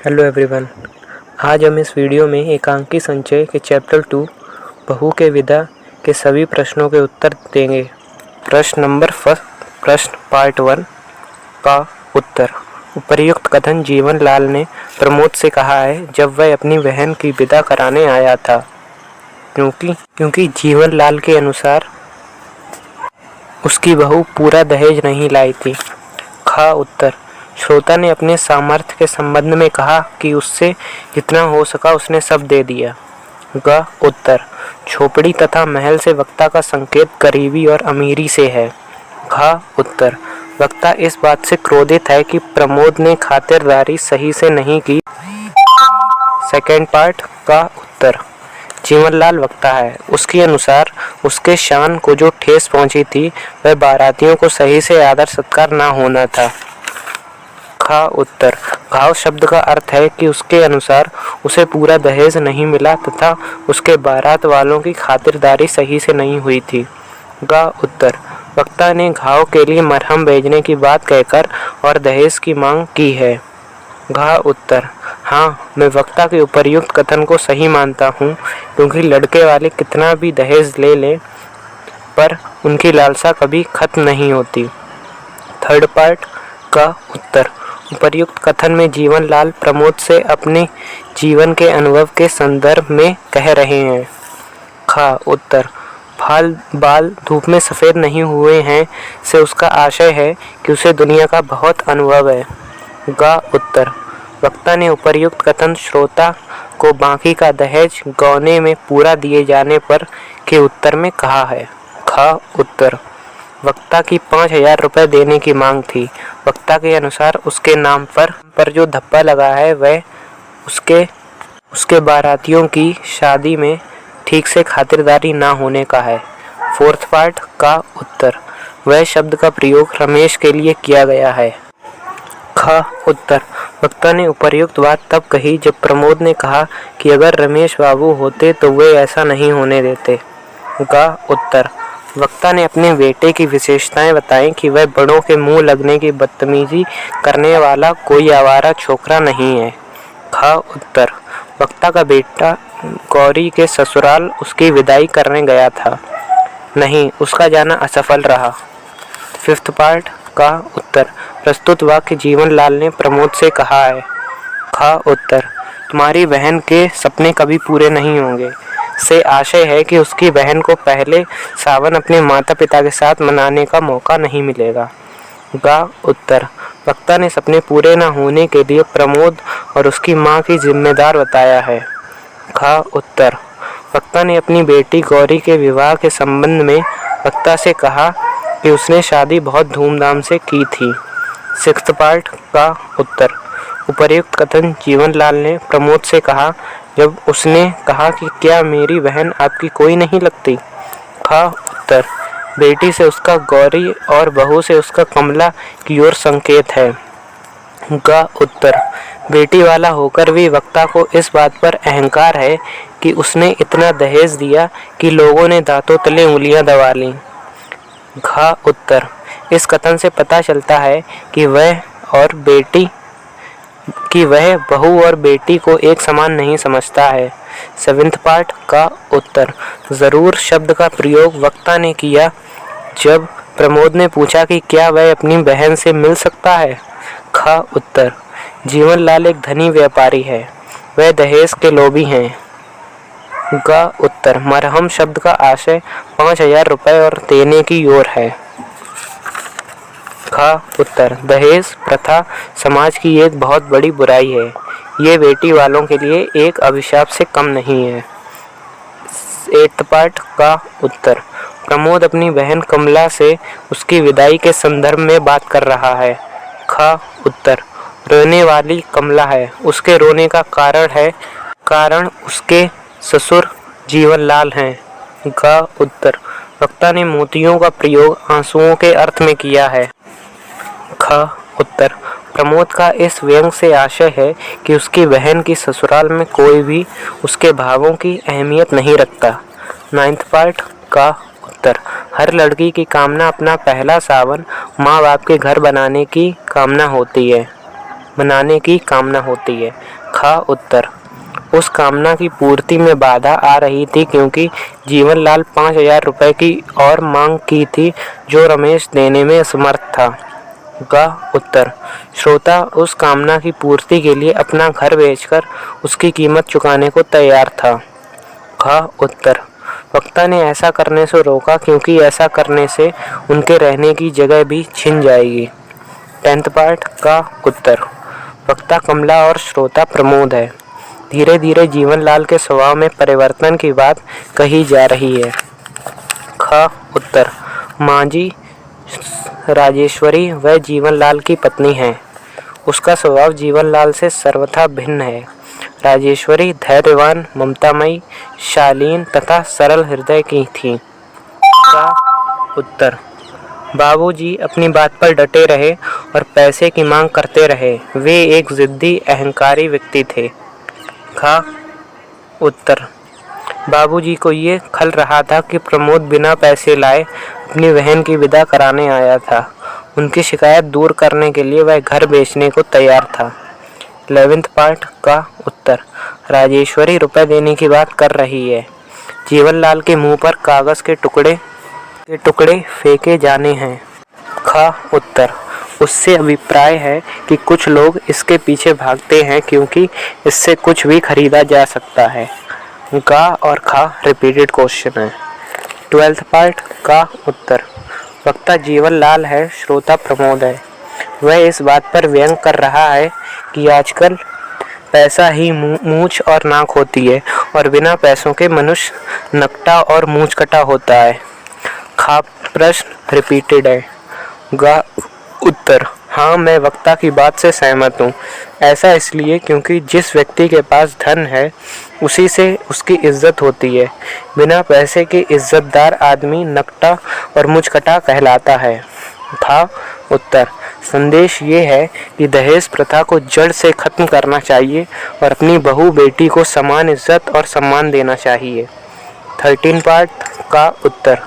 Hello everyone. आज हम इस वीडियो में एकांकी संचय के चैप्टर 2 बहू के विदा के सभी प्रश्नों के उत्तर देंगे। प्रश्न नंबर फर्स्ट, प्रश्न पार्ट 1 का उत्तर। उपर्युक्त कथन जीवन लाल ने प्रमोद से कहा है जब वह अपनी बहन की विदा कराने आया था, क्योंकि जीवन लाल के अनुसार उसकी बहू पूरा दहेज नहीं लाई थी। खा उत्तर। श्रोता ने अपने सामर्थ्य के संबंध में कहा कि उससे जितना हो सका उसने सब दे दिया। ग उत्तर। झोपड़ी तथा महल से वक्ता का संकेत गरीबी और अमीरी से है। घ उत्तर। वक्ता इस बात से क्रोधित है कि प्रमोद ने खातिरदारी सही से नहीं की। सेकेंड पार्ट का उत्तर। जीवनलाल वक्ता है, उसके अनुसार उसके शान को जो ठेस पहुंची थी वह बारातियों को सही से आदर सत्कार न होना था। खा उत्तर। घाव शब्द का अर्थ है कि उसके अनुसार उसे पूरा दहेज नहीं मिला तथा उसके बारात वालों की खातिरदारी सही से नहीं हुई थी। गा उत्तर। वक्ता ने घाव के लिए मरहम भेजने की बात कहकर और दहेज की मांग की है। घा उत्तर। हाँ, मैं वक्ता के उपर्युक्त कथन को सही मानता हूँ, क्योंकि लड़के वाले कितना भी दहेज ले लें पर उनकी लालसा कभी खत्म नहीं होती। थर्ड पार्ट का उत्तर। उपर्युक्त कथन में जीवनलाल प्रमोद से अपने जीवन के अनुभव के संदर्भ में कह रहे हैं। खा उत्तर। बाल धूप में सफ़ेद नहीं हुए हैं से उसका आशय है कि उसे दुनिया का बहुत अनुभव है। गा उत्तर। वक्ता ने उपर्युक्त कथन श्रोता को बाकी का दहेज गौने में पूरा दिए जाने पर के उत्तर में कहा है। खा उत्तर। वक्ता की 5,000 रुपये देने की मांग थी। वक्ता के अनुसार उसके नाम पर जो धब्बा लगा है वह उसके बारातियों की शादी में ठीक से खातिरदारी ना होने का है। फोर्थ पार्ट का उत्तर। वह शब्द का प्रयोग रमेश के लिए किया गया है। खा उत्तर। वक्ता ने उपर्युक्त बात तब कही जब प्रमोद ने कहा कि अगर रमेश बाबू होते तो वे ऐसा नहीं होने देते। गा उत्तर। वक्ता ने अपने बेटे की विशेषताएं बताई कि वह बड़ों के मुंह लगने की बदतमीजी करने वाला कोई आवारा छोकरा नहीं है। खा उत्तर। वक्ता का बेटा गौरी के ससुराल उसकी विदाई करने गया था, नहीं उसका जाना असफल रहा। फिफ्थ पार्ट का उत्तर। प्रस्तुत वाक्य जीवनलाल ने प्रमोद से कहा है। खा उत्तर। तुम्हारी बहन के सपने कभी पूरे नहीं होंगे से आशय है कि उसकी बहन को पहले सावन अपने माता पिता के साथ मनाने का मौका नहीं मिलेगा। गा उत्तर। वक्ता ने सपने पूरे न होने के लिए प्रमोद और उसकी मां की जिम्मेदार बताया है। खा उत्तर। वक्ता ने अपनी बेटी गौरी के विवाह के संबंध में वक्ता से कहा कि उसने शादी बहुत धूमधाम से की थी। सिक्स्थ पार्ट का उत्तर। उपर्युक्त कथन जीवनलाल ने प्रमोद से कहा जब उसने कहा कि क्या मेरी बहन आपकी कोई नहीं लगती। खा उत्तर। बेटी से उसका गौरी और बहू से उसका कमला की ओर संकेत है। गा उत्तर। बेटी वाला होकर भी वक्ता को इस बात पर अहंकार है कि उसने इतना दहेज दिया कि लोगों ने दांतों तले उंगलियां दबा लीं। घा उत्तर। इस कथन से पता चलता है कि वह बहू और बेटी को एक समान नहीं समझता है। सेवेंथ पार्ट का उत्तर। जरूर शब्द का प्रयोग वक्ता ने किया जब प्रमोद ने पूछा कि क्या वह अपनी बहन से मिल सकता है। खा उत्तर। जीवनलाल एक धनी व्यापारी है, वह दहेज के लोभी हैं। गा उत्तर। मरहम शब्द का आशय 5,000 रुपये और देने की ओर है। खा उत्तर। दहेज प्रथा समाज की एक बहुत बड़ी बुराई है, ये बेटी वालों के लिए एक अभिशाप से कम नहीं है। एट्थ पार्ट का उत्तर। प्रमोद अपनी बहन कमला से उसकी विदाई के संदर्भ में बात कर रहा है। खा उत्तर। रोने वाली कमला है, उसके रोने का कारण उसके ससुर जीवनलाल हैं। गा उत्तर। वक्ता ने मोतियों का प्रयोग आंसुओं के अर्थ में किया है। खा उत्तर। प्रमोद का इस व्यंग से आशय है कि उसकी बहन की ससुराल में कोई भी उसके भावों की अहमियत नहीं रखता। नाइन्थ पार्ट का उत्तर। हर लड़की की कामना अपना पहला सावन माँ बाप के घर बनाने की कामना होती है। बनाने की कामना होती है। ख उत्तर, उस कामना की पूर्ति में बाधा आ रही थी क्योंकि जीवनलाल 5,000 रुपये की और मांग की थी जो रमेश देने में असमर्थ था। ग उत्तर, श्रोता उस कामना की पूर्ति के लिए अपना घर बेचकर उसकी कीमत चुकाने को तैयार था। ख उत्तर, वक्ता ने ऐसा करने से रोका क्योंकि ऐसा करने से उनके रहने की जगह भी छिन जाएगी। 10th पार्ट का उत्तर, वक्ता कमला और श्रोता प्रमोद है। धीरे धीरे जीवनलाल के स्वभाव में परिवर्तन की बात कही जा रही है। ख उत्तर, मांझी राजेश्वरी वह जीवनलाल की पत्नी है। उसका स्वभाव जीवनलाल से सर्वथा भिन्न है। राजेश्वरी धैर्यवान, ममतामयी, शालीन तथा सरल हृदय की थी। का उत्तर, बाबूजी अपनी बात पर डटे रहे और पैसे की मांग करते रहे। वे एक जिद्दी अहंकारी व्यक्ति थे। ख उत्तर, बाबूजी को ये खल रहा था कि प्रमोद बिना पैसे लाए अपनी बहन की विदा कराने आया था। उनकी शिकायत दूर करने के लिए वह घर बेचने को तैयार था। 11th पार्ट का उत्तर, राजेश्वरी रुपए देने की बात कर रही है। जीवनलाल के मुंह पर कागज के टुकड़े फेंके जाने हैं। ख उत्तर, उससे अभिप्राय है कि कुछ लोग इसके पीछे भागते हैं क्योंकि इससे कुछ भी खरीदा जा सकता है। गा और खा रिपीटेड क्वेश्चन है। 12th पार्ट का उत्तर, वक्ता जीवनलाल है, श्रोता प्रमोद है। वह इस बात पर व्यंग कर रहा है कि आजकल पैसा ही मूंछ और नाक होती है और बिना पैसों के मनुष्य नकटा और मूंछ कटा होता है। खा प्रश्न रिपीटेड है। गा उत्तर, हाँ मैं वक्ता की बात से सहमत हूँ। ऐसा इसलिए क्योंकि जिस व्यक्ति के पास धन है उसी से उसकी इज्जत होती है। बिना पैसे के इज्जतदार आदमी नकटा और मुझकटा कहलाता है। था उत्तर, संदेश ये है कि दहेज प्रथा को जड़ से खत्म करना चाहिए और अपनी बहू बेटी को समान इज्जत और सम्मान देना चाहिए। 13 पार्ट का उत्तर,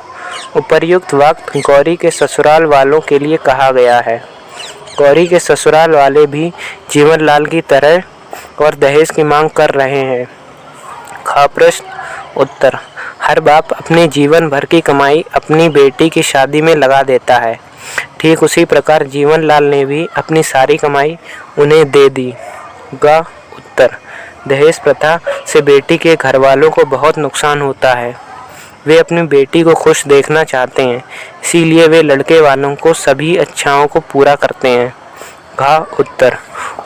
उपर्युक्त वक्त गौरी के ससुराल वालों के लिए कहा गया है। गौरी के ससुराल वाले भी जीवनलाल की तरह और दहेज की मांग कर रहे हैं। खा प्रश्न उत्तर, हर बाप अपने जीवन भर की कमाई अपनी बेटी की शादी में लगा देता है। ठीक उसी प्रकार जीवनलाल ने भी अपनी सारी कमाई उन्हें दे दी। गा उत्तर, दहेज प्रथा से बेटी के घर वालों को बहुत नुकसान होता है। वे अपनी बेटी को खुश देखना चाहते हैं, इसीलिए वे लड़के वालों को सभी इच्छाओं को पूरा करते हैं। घा उत्तर,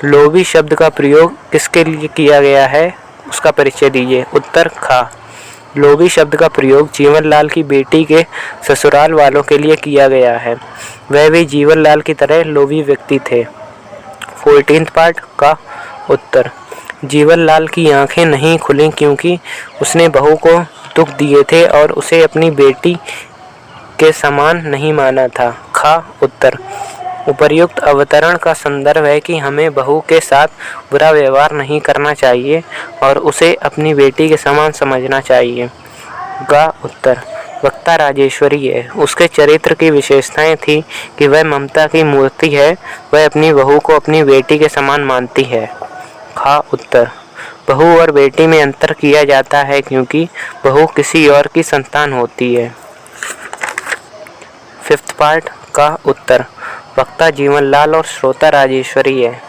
लोभी शब्द का प्रयोग किसके लिए किया गया है उसका परिचय दीजिए। उत्तर खा, लोभी शब्द का प्रयोग जीवनलाल की बेटी के ससुराल वालों के लिए किया गया है। वह भी जीवनलाल की तरह लोभी व्यक्ति थे। 14th पार्ट का उत्तर, जीवनलाल की आंखें नहीं खुली क्योंकि उसने बहू को दुख दिए थे और उसे अपनी बेटी के समान नहीं माना था। खा उत्तर, उपर्युक्त अवतरण का संदर्भ है कि हमें बहू के साथ बुरा व्यवहार नहीं करना चाहिए और उसे अपनी बेटी के समान समझना चाहिए। गा उत्तर, वक्ता राजेश्वरी है। उसके चरित्र की विशेषताएं थी कि वह ममता की मूर्ति है। वह अपनी बहू को अपनी बेटी के समान मानती है। खा उत्तर, बहू और बेटी में अंतर किया जाता है क्योंकि बहू किसी और की संतान होती है। 5th पार्ट का उत्तर, वक्ता जीवनलाल और श्रोता राजेश्वरी है।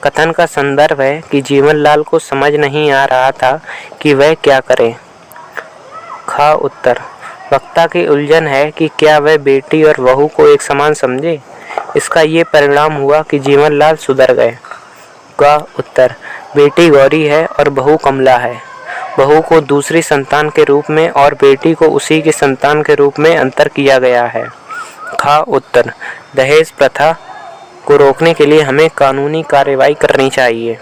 कथन का संदर्भ है कि जीवनलाल को समझ नहीं आ रहा था कि वह क्या करे। खा उत्तर, वक्ता की उलझन है कि क्या वह बेटी और बहू को एक समान समझे। इसका ये परिणाम हुआ कि जीवनलाल सुधर गए। गा उत्तर, बेटी गौरी है और बहू कमला है। बहू को दूसरी संतान के रूप में और बेटी को उसी की संतान के रूप में अंतर किया गया है। खा उत्तर, दहेज प्रथा को रोकने के लिए हमें कानूनी कार्रवाई करनी चाहिए।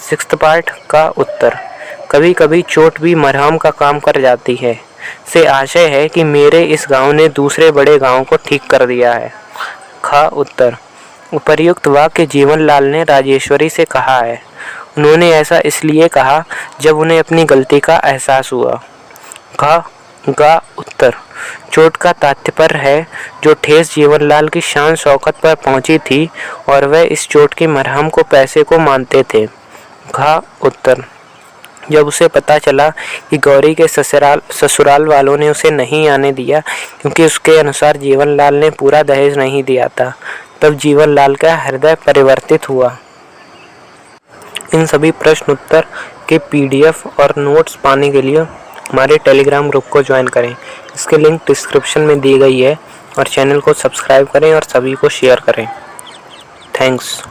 6th पार्ट का उत्तर, कभी कभी चोट भी मरहम का काम कर जाती है। से आशय है कि मेरे इस गांव ने दूसरे बड़े गांव को ठीक कर दिया है। खा उत्तर, उपर्युक्त वाक्य जीवनलाल ने राजेश्वरी से कहा है। उन्होंने ऐसा इसलिए कहा जब उन्हें अपनी गलती का एहसास हुआ। गा उत्तर, चोट का तात्पर्य है जो ठेस जीवनलाल की शान शौकत पर पहुंची थी और वह इस चोट की मरहम को पैसे को मानते थे। घ उत्तर, जब उसे पता चला कि गौरी के ससुराल वालों ने उसे नहीं आने दिया क्योंकि उसके अनुसार जीवनलाल ने पूरा दहेज नहीं दिया था, तब जीवनलाल का हृदय परिवर्तित हुआ। इन सभी प्रश्न उत्तर के PDF और नोट्स पाने के लिए हमारे टेलीग्राम ग्रुप को ज्वाइन करें। इसकी लिंक डिस्क्रिप्शन में दी गई है और चैनल को सब्सक्राइब करें और सभी को शेयर करें। थैंक्स।